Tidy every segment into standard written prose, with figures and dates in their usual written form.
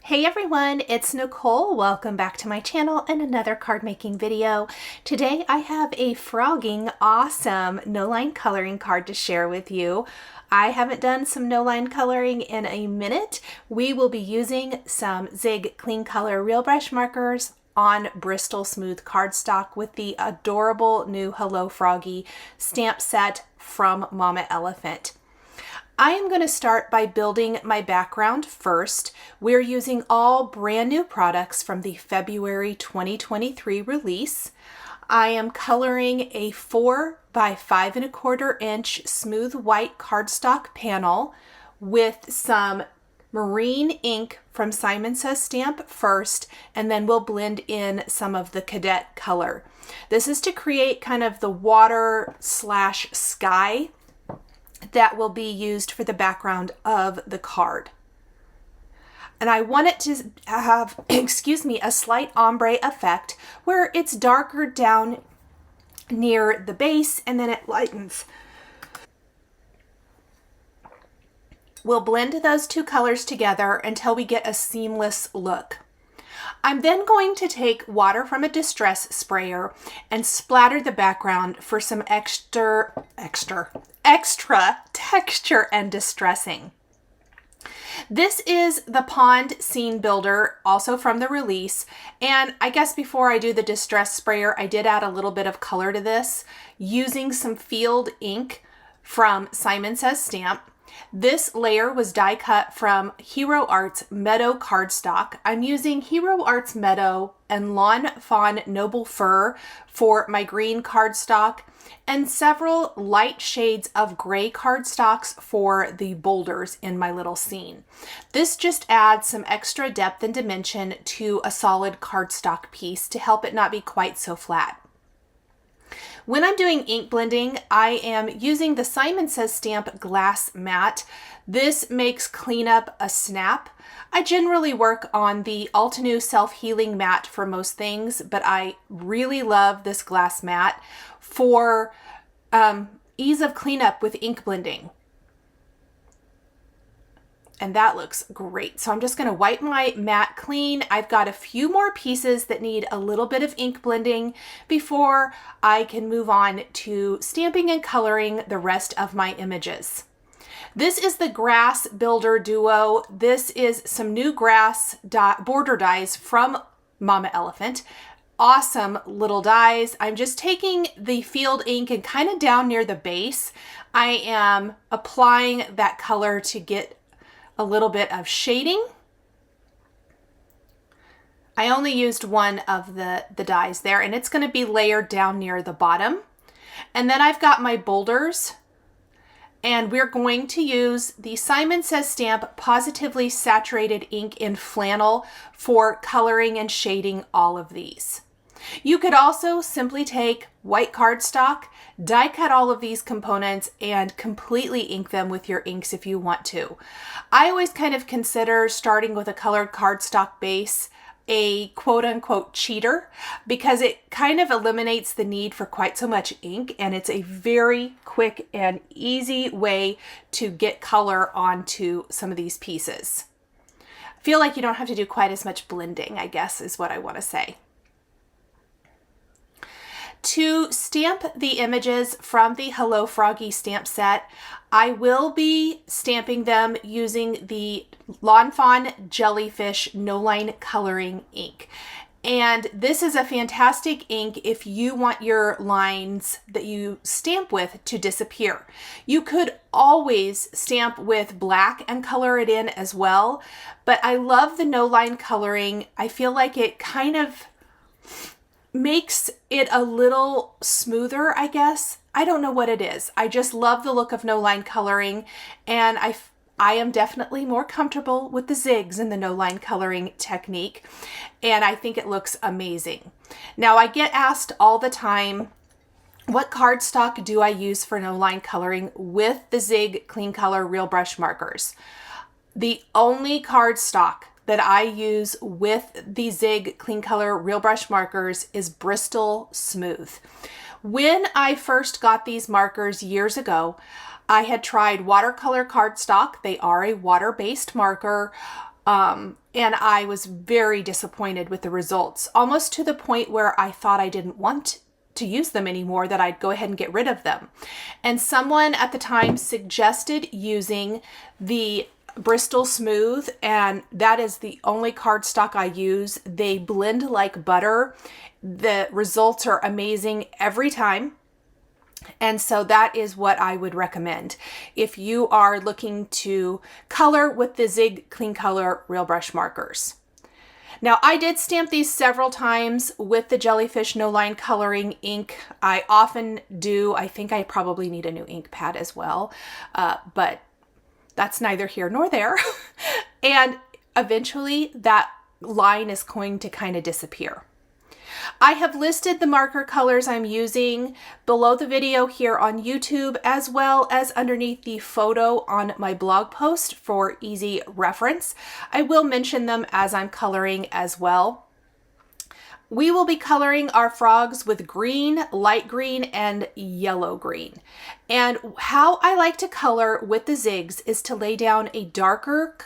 Hey everyone, it's Nicole. Welcome back to my channel and another card making video. Today I have a frogging awesome no-line coloring card to share with you. I haven't done some no-line coloring in a minute. We will be using some Zig Clean Color Real Brush markers on Bristol Smooth cardstock with the adorable new Hello Froggy stamp set from Mama Elephant. I am going to start by building my background first. We're using all brand new products from the February 2023 release. I am coloring a 4 by 5 1/4 inch smooth white cardstock panel with some marine ink from Simon Says Stamp first, and then we'll blend in some of the cadet color. This is to create kind of the water / sky that will be used for the background of the card. And I want it to have, a slight ombre effect where it's darker down near the base and then it lightens. We'll blend those two colors together until we get a seamless look. I'm then going to take water from a distress sprayer and splatter the background for some extra texture and distressing. This is the Pond Scene Builder, also from the release. And I guess before I do the distress sprayer, I did add a little bit of color to this using some field ink from Simon Says Stamp. This layer was die cut from Hero Arts Meadow cardstock. I'm using Hero Arts Meadow and Lawn Fawn Noble Fur for my green cardstock and several light shades of gray cardstocks for the boulders in my little scene. This just adds some extra depth and dimension to a solid cardstock piece to help it not be quite so flat. When I'm doing ink blending, I am using the Simon Says Stamp Glass Matte. This makes cleanup a snap. I generally work on the Altenew Self-Healing Matte for most things, but I really love this glass matte for ease of cleanup with ink blending. And that looks great. So I'm just going to wipe my mat clean. I've got a few more pieces that need a little bit of ink blending before I can move on to stamping and coloring the rest of my images. This is the Grass Builder Duo. This is some new grass border dies from Mama Elephant. Awesome little dies. I'm just taking the field ink and kind of down near the base, I am applying that color to get a little bit of shading. I only used one of the dies there, and it's going to be layered down near the bottom. And then I've got my boulders, and we're going to use the Simon Says Stamp Pawsitively Saturated Ink in Flannel for coloring and shading all of these. You could also simply take white cardstock, die cut all of these components, and completely ink them with your inks if you want to. I always kind of consider starting with a colored cardstock base a quote-unquote cheater because it kind of eliminates the need for quite so much ink, and it's a very quick and easy way to get color onto some of these pieces. I feel like you don't have to do quite as much blending, I guess is what I want to say. To stamp the images from the Hello Froggy stamp set, I will be stamping them using the Lawn Fawn Jellyfish No-Line Coloring ink. And this is a fantastic ink if you want your lines that you stamp with to disappear. You could always stamp with black and color it in as well, but I love the no-line coloring. I feel like it kind of makes it a little smoother, I guess. I don't know what it is. I just love the look of no-line coloring, and I am definitely more comfortable with the zigs in the no-line coloring technique, and I think it looks amazing. Now, I get asked all the time, what cardstock do I use for no-line coloring with the Zig Clean Color Real Brush markers? The only cardstock that I use with the Zig Clean Color Real Brush markers is Bristol Smooth. When I first got these markers years ago, I had tried watercolor cardstock. They are a water-based marker. And I was very disappointed with the results, almost to the point where I thought I didn't want to use them anymore, that I'd go ahead and get rid of them. And someone at the time suggested using the Bristol Smooth, and that is the only cardstock I use. They blend like butter. The results are amazing every time. And so that is what I would recommend if you are looking to color with the Zig Clean Color Real Brush markers. Now, I did stamp these several times with the Jellyfish No Line Coloring ink. I often do. I think I probably need a new ink pad as well, but that's neither here nor there. And eventually that line is going to kind of disappear. I have listed the marker colors I'm using below the video here on YouTube, as well as underneath the photo on my blog post for easy reference. I will mention them as I'm coloring as well. We will be coloring our frogs with green, light green, and yellow green. And how I like to color with the zigs is to lay down a darker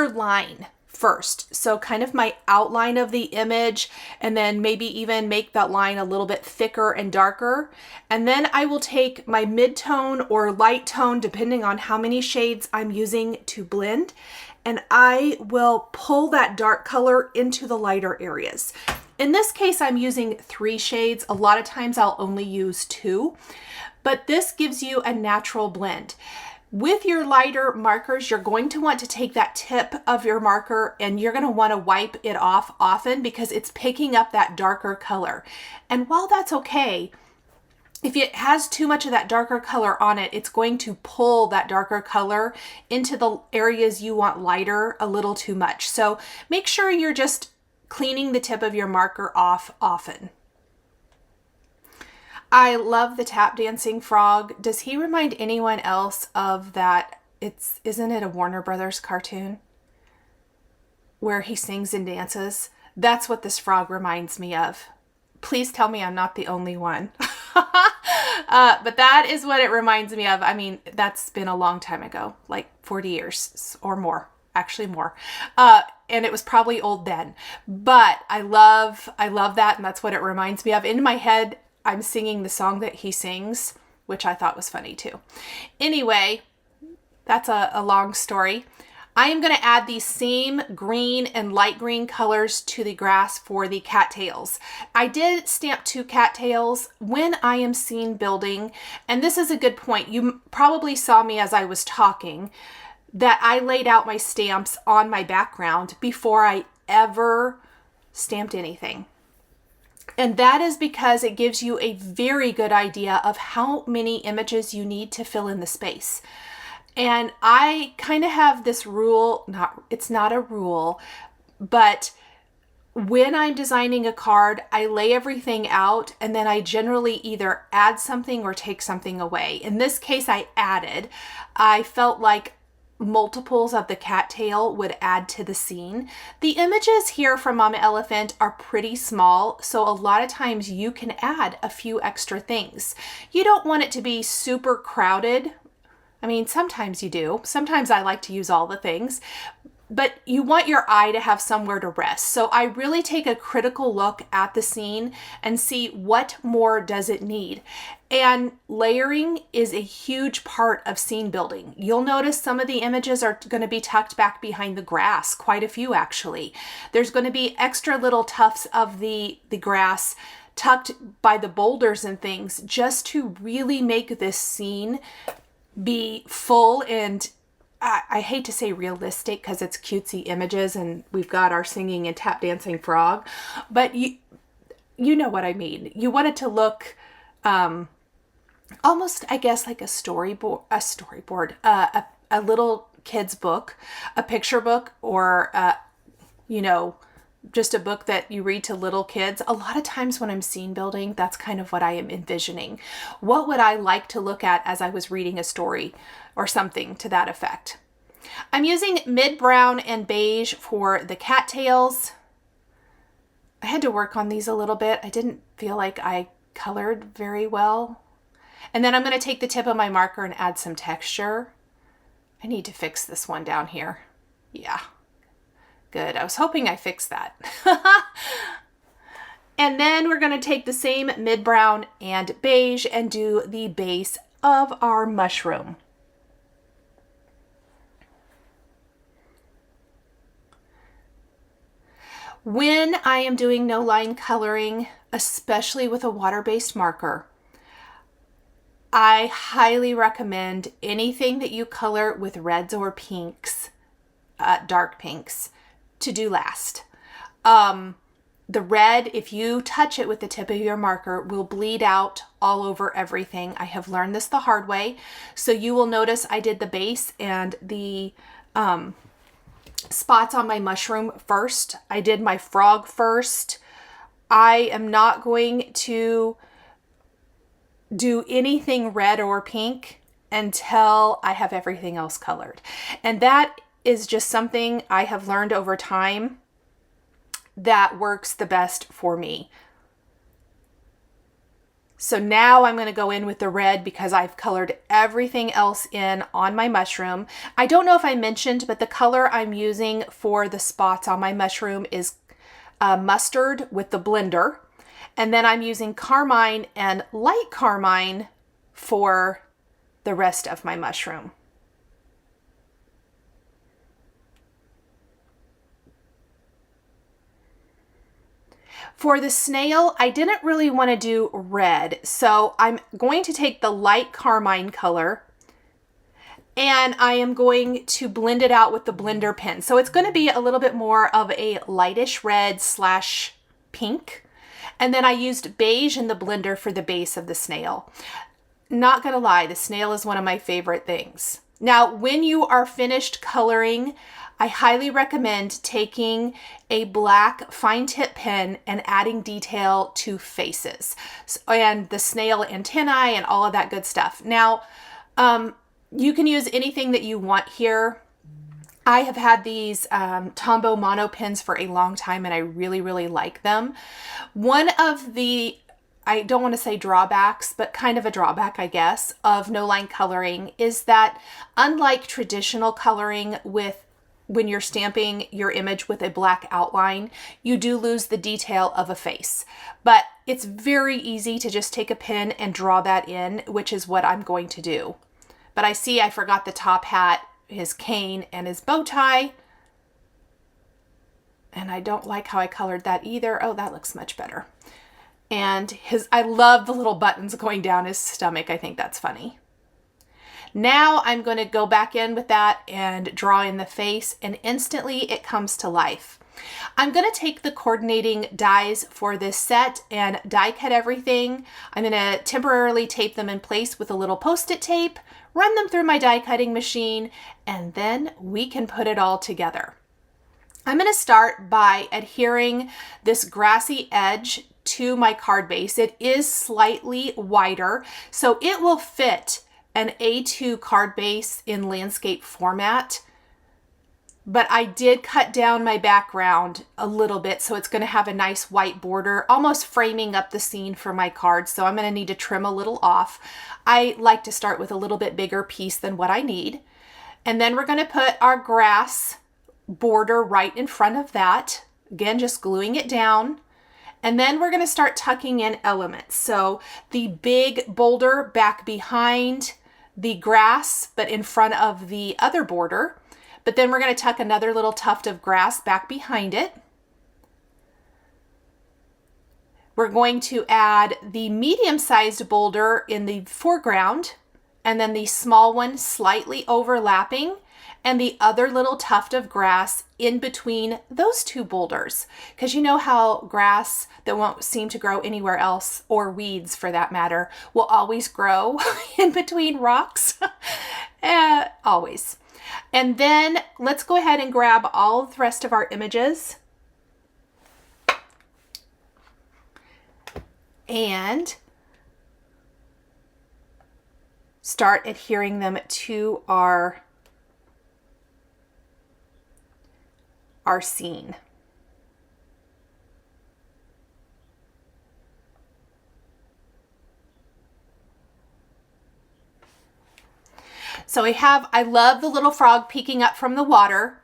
line first. So kind of my outline of the image, and then maybe even make that line a little bit thicker and darker. And then I will take my mid-tone or light tone, depending on how many shades I'm using to blend, and I will pull that dark color into the lighter areas. In this case, I'm using 3 shades. A lot of times I'll only use 2, but this gives you a natural blend. With your lighter markers, you're going to want to take that tip of your marker and you're going to want to wipe it off often because it's picking up that darker color. And while that's okay, if it has too much of that darker color on it, it's going to pull that darker color into the areas you want lighter a little too much. So make sure you're just cleaning the tip of your marker off often. I love the tap dancing frog. Does he remind anyone else of that? Isn't it a Warner Brothers cartoon where he sings and dances? That's what this frog reminds me of. Please tell me I'm not the only one. But that is what it reminds me of. I mean, that's been a long time ago, like 40 years or more, actually more. And it was probably old then, but I love that. And that's what it reminds me of. In my head, I'm singing the song that he sings, which I thought was funny too. Anyway, that's a long story. I am going to add these same green and light green colors to the grass for the cattails. I did stamp 2 cattails when I am scene building, and this is a good point. You probably saw me as I was talking that I laid out my stamps on my background before I ever stamped anything. And that is because it gives you a very good idea of how many images you need to fill in the space. And I kind of have this rule, it's not a rule, but when I'm designing a card, I lay everything out and then I generally either add something or take something away. In this case, I added. I felt like multiples of the cattail would add to the scene. The images here from Mama Elephant are pretty small, so a lot of times you can add a few extra things. You don't want it to be super crowded. I mean, sometimes you do. Sometimes I like to use all the things, but you want your eye to have somewhere to rest. So I really take a critical look at the scene and see what more does it need. And layering is a huge part of scene building. You'll notice some of the images are going to be tucked back behind the grass, quite a few actually. There's going to be extra little tufts of the grass tucked by the boulders and things just to really make this scene be full and I hate to say realistic because it's cutesy images and we've got our singing and tap dancing frog, but you know what I mean. You want it to look almost, I guess, like a storyboard, a little kid's book, a picture book, or, just a book that you read to little kids. A lot of times when I'm scene building, that's kind of what I am envisioning. What would I like to look at as I was reading a story or something to that effect? I'm using mid brown and beige for the cattails. I had to work on these a little bit. I didn't feel like I colored very well. And then I'm going to take the tip of my marker and add some texture. I need to fix this one down here. Yeah, good. I was hoping I fixed that. And then we're going to take the same mid-brown and beige and do the base of our mushroom. When I am doing no line coloring, especially with a water-based marker, I highly recommend anything that you color with reds or pinks, dark pinks, to do last. The red, if you touch it with the tip of your marker, will bleed out all over everything. I have learned this the hard way. So you will notice I did the base and the spots on my mushroom first. I did my frog first. I am not going to do anything red or pink until I have everything else colored. And that is just something I have learned over time that works the best for me. So now I'm going to go in with the red because I've colored everything else in on my mushroom. I don't know if I mentioned, but the color I'm using for the spots on my mushroom is mustard with the blender. And then I'm using carmine and light carmine for the rest of my mushroom. For the snail, I didn't really want to do red, so I'm going to take the light carmine color and I am going to blend it out with the blender pen. So it's going to be a little bit more of a lightish red slash pink. And then I used beige in the blender for the base of the snail. Not gonna lie, the snail is one of my favorite things. Now, when you are finished coloring, I highly recommend taking a black fine tip pen and adding detail to faces and the snail antennae and all of that good stuff. Now, you can use anything that you want here. I have had these Tombow mono pens for a long time and I really, really like them. One of the, I don't want to say drawbacks, but kind of a drawback, I guess, of no line coloring is that unlike traditional coloring when you're stamping your image with a black outline, you do lose the detail of a face. But it's very easy to just take a pen and draw that in, which is what I'm going to do. But I see I forgot the top hat, his cane, and his bow tie. And I don't like how I colored that either. Oh, that looks much better. And I love the little buttons going down his stomach. I think that's funny. Now I'm going to go back in with that and draw in the face, and instantly it comes to life. I'm going to take the coordinating dies for this set and die cut everything. I'm going to temporarily tape them in place with a little post-it tape, run them through my die cutting machine, and then we can put it all together. I'm going to start by adhering this grassy edge to my card base. It is slightly wider, so it will fit an A2 card base in landscape format. But I did cut down my background a little bit, so it's going to have a nice white border, almost framing up the scene for my cards. So I'm going to need to trim a little off. I like to start with a little bit bigger piece than what I need. And then we're going to put our grass border right in front of that. Again, just gluing it down. And then we're going to start tucking in elements. So the big boulder back behind the grass, but in front of the other border. But then we're going to tuck another little tuft of grass back behind it. We're going to add the medium-sized boulder in the foreground, and then the small one slightly overlapping, and the other little tuft of grass in between those two boulders. Because you know how grass that won't seem to grow anywhere else, or weeds for that matter, will always grow in between rocks? Always. And then let's go ahead and grab all the rest of our images and start adhering them to our scene. So I love the little frog peeking up from the water.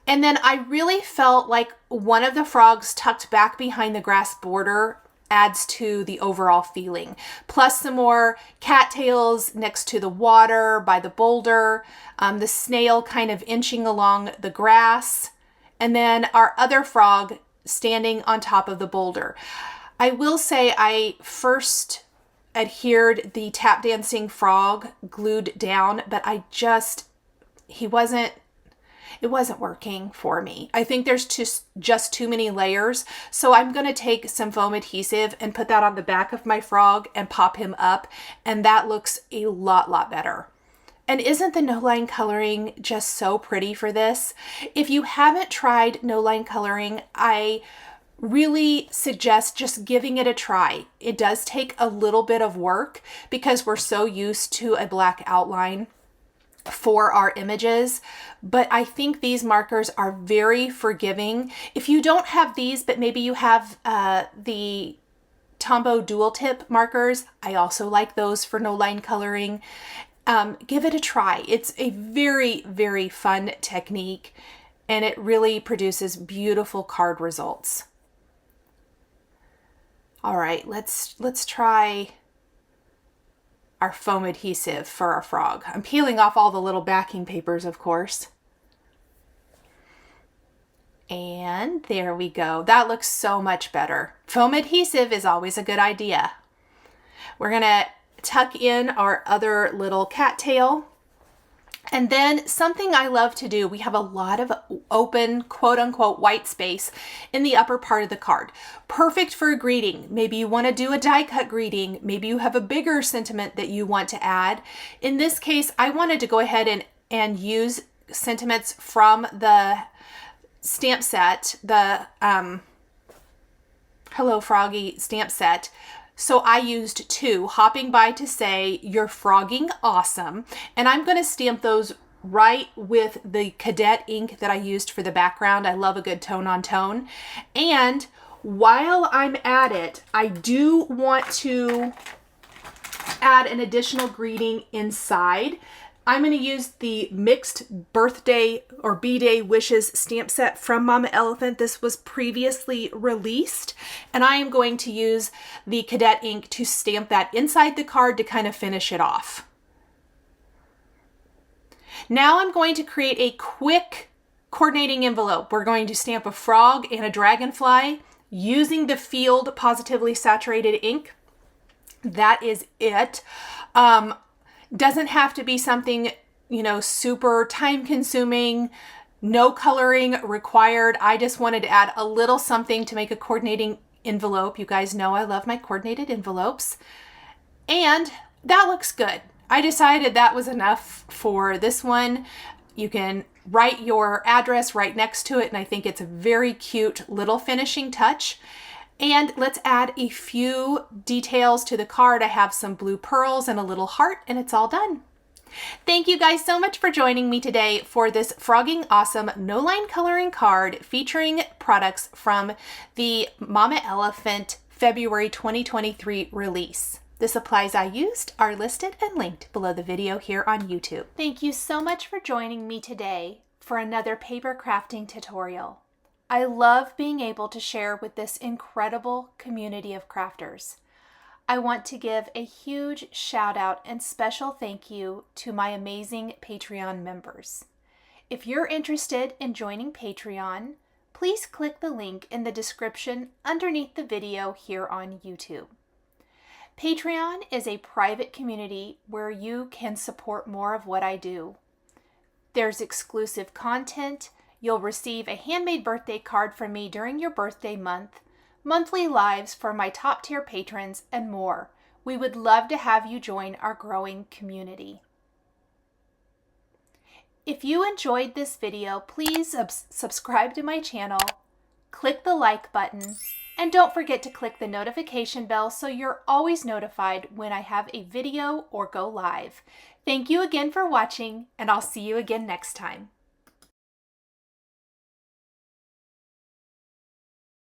And then I really felt like one of the frogs tucked back behind the grass border adds to the overall feeling. Plus some more cattails next to the water by the boulder, the snail kind of inching along the grass, and then our other frog standing on top of the boulder. I will say I first adhered the tap dancing frog glued down, but it wasn't working for me. I think there's just too many layers. So I'm going to take some foam adhesive and put that on the back of my frog and pop him up. And that looks a lot better. And isn't the no line coloring just so pretty for this? If you haven't tried no line coloring, I really suggest just giving it a try. It does take a little bit of work because we're so used to a black outline for our images, but I think these markers are very forgiving. If you don't have these, but maybe you have the Tombow dual tip markers, I also like those for no line coloring. Give it a try. It's a very fun technique, and it really produces beautiful card results. All right, let's try our foam adhesive for our frog. I'm peeling off all the little backing papers, of course. And there we go. That looks so much better. Foam adhesive is always a good idea. We're gonna tuck in our other little cattail. And then something I love to do, we have a lot of open, quote unquote, white space in the upper part of the card. Perfect for a greeting. Maybe you want to do a die cut greeting. Maybe you have a bigger sentiment that you want to add. In this case, I wanted to go ahead and use sentiments from the stamp set, the Hello Froggy stamp set. So I used 2, hopping by to say, you're frogging awesome. And I'm going to stamp those right with the cadet ink that I used for the background. I love a good tone on tone. And while I'm at it, I do want to add an additional greeting inside. I'm going to use the mixed birthday or B-Day wishes stamp set from Mama Elephant. This was previously released, and I am going to use the cadet ink to stamp that inside the card to kind of finish it off. Now I'm going to create a quick coordinating envelope. We're going to stamp a frog and a dragonfly using the Field Positively Saturated ink. That is it. Doesn't have to be something, you know, super time consuming, no coloring required. I just wanted to add a little something to make a coordinating envelope. You guys know I love my coordinated envelopes. And that looks good. I decided that was enough for this one. You can write your address right next to it, and I think it's a very cute little finishing touch. And let's add a few details to the card. I have some blue pearls and a little heart, and it's all done. Thank you guys so much for joining me today for this Frogging Awesome No Line Coloring card featuring products from the Mama Elephant February 2023 release. The supplies I used are listed and linked below the video here on YouTube. Thank you so much for joining me today for another paper crafting tutorial. I love being able to share with this incredible community of crafters. I want to give a huge shout out and special thank you to my amazing Patreon members. If you're interested in joining Patreon, please click the link in the description underneath the video here on YouTube. Patreon is a private community where you can support more of what I do. There's exclusive content. You'll receive a handmade birthday card from me during your birthday month, monthly lives for my top tier patrons, and more. We would love to have you join our growing community. If you enjoyed this video, please subscribe to my channel, click the like button, and don't forget to click the notification bell so you're always notified when I have a video or go live. Thank you again for watching, and I'll see you again next time.